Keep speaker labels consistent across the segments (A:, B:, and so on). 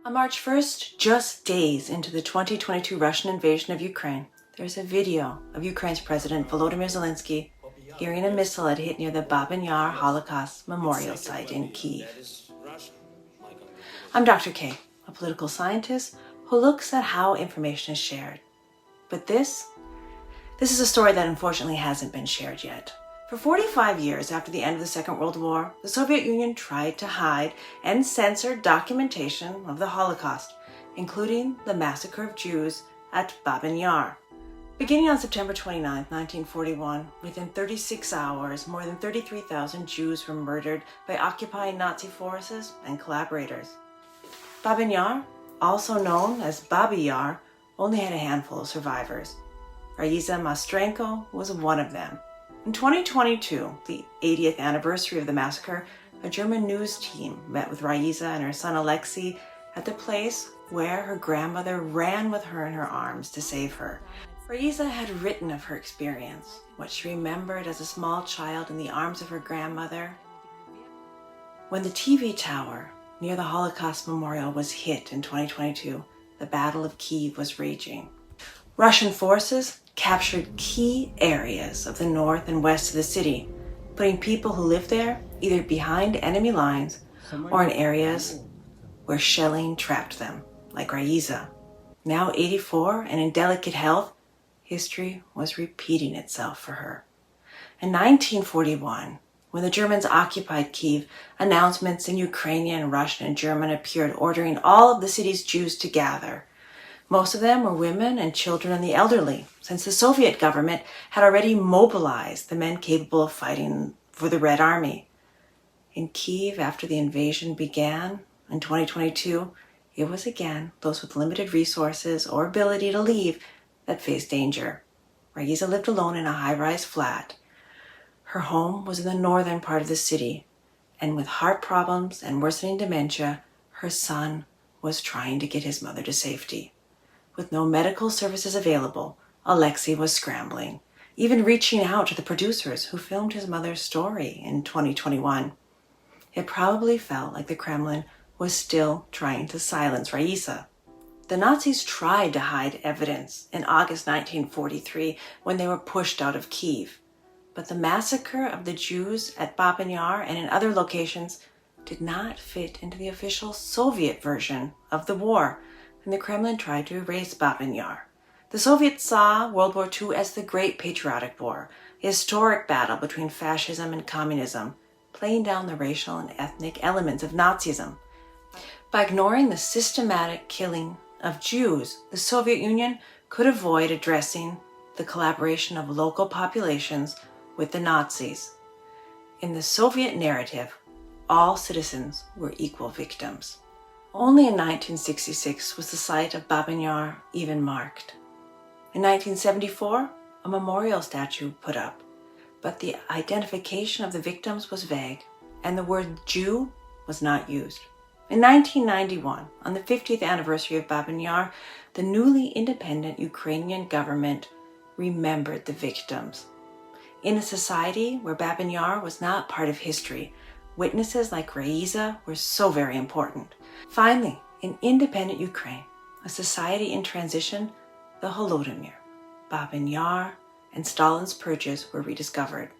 A: On March 1st, just days into the 2022 Russian invasion of Ukraine, there's a video of Ukraine's President Volodymyr Zelensky hearing a missile had hit near the Babyn Yar Holocaust Memorial Site in Kyiv. I'm Dr. K, a political scientist who looks at how information is shared. But this is a story that unfortunately hasn't been shared yet. For 45 years after the end of the Second World War, the Soviet Union tried to hide and censor documentation of the Holocaust, including the massacre of Jews at Babyn Yar. Beginning on September 29, 1941, within 36 hours, more than 33,000 Jews were murdered by occupying Nazi forces and collaborators. Babyn Yar, also known as Babi Yar, only had a handful of survivors. Raisa Mastrenko was one of them. In 2022, the 80th anniversary of the massacre, a German news team met with Raisa and her son Alexei at the place where her grandmother ran with her in her arms to save her. Raisa had written of her experience, what she remembered as a small child in the arms of her grandmother. When the TV tower near the Holocaust Memorial was hit in 2022, the Battle of Kyiv was raging. Russian forces captured key areas of the north and west of the city, putting people who lived there either behind enemy lines or in areas where shelling trapped them, like Raisa. Now 84 and in delicate health, history was repeating itself for her. In 1941, when the Germans occupied Kyiv, announcements in Ukrainian, Russian, and German appeared ordering all of the city's Jews to gather. Most of them were women and children and the elderly, since the Soviet government had already mobilized the men capable of fighting for the Red Army. In Kyiv, after the invasion began in 2022, it was again those with limited resources or ability to leave that faced danger. Raisa lived alone in a high-rise flat. Her home was in the northern part of the city, and with heart problems and worsening dementia, her son was trying to get his mother to safety. With no medical services available, Alexei was scrambling, even reaching out to the producers who filmed his mother's story in 2021. It probably felt like the Kremlin was still trying to silence Raisa. The Nazis tried to hide evidence in August 1943 when they were pushed out of Kyiv, but the massacre of the Jews at Babyn Yar and in other locations did not fit into the official Soviet version of the war, and the Kremlin tried to erase Babyn Yar. The Soviets saw World War II as the Great Patriotic War, a historic battle between fascism and communism, playing down the racial and ethnic elements of Nazism. By ignoring the systematic killing of Jews, the Soviet Union could avoid addressing the collaboration of local populations with the Nazis. In the Soviet narrative, all citizens were equal victims. Only in 1966 was the site of Babyn Yar even marked. In 1974, a memorial statue put up, but the identification of the victims was vague, and the word Jew was not used. In 1991, on the 50th anniversary of Babyn Yar, the newly independent Ukrainian government remembered the victims. In a society where Babyn Yar was not part of history, witnesses like Raisa were so very important. Finally, in independent Ukraine, a society in transition, the Holodomor, Babyn Yar, and Stalin's purges were rediscovered.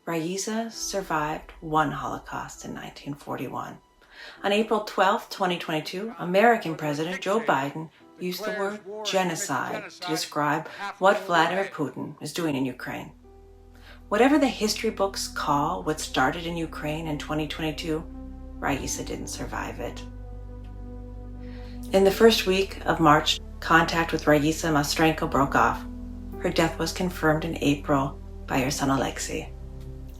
A: Raisa survived one Holocaust in 1941. On April 12, 2022, American President Joe Biden used the word genocide to describe what Vladimir Putin is doing in Ukraine. Whatever the history books call what started in Ukraine in 2022, Raisa didn't survive it. In the first week of March, contact with Raisa Mastrenko broke off. Her death was confirmed in April by her son Alexei.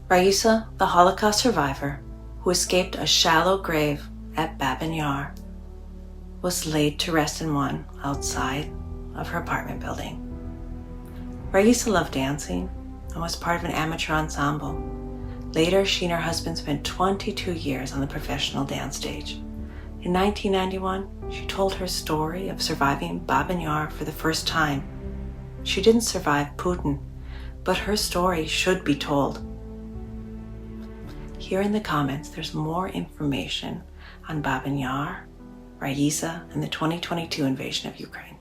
A: Raisa, the Holocaust survivor, who escaped a shallow grave at Babyn Yar, was laid to rest in one outside of her apartment building. Raisa loved dancing and was part of an amateur ensemble. Later, she and her husband spent 22 years on the professional dance stage. In 1991, she told her story of surviving Babyn Yar for the first time. She didn't survive Putin, but her story should be told. Here in the comments, there's more information on Babyn Yar, Raisa and the 2022 invasion of Ukraine.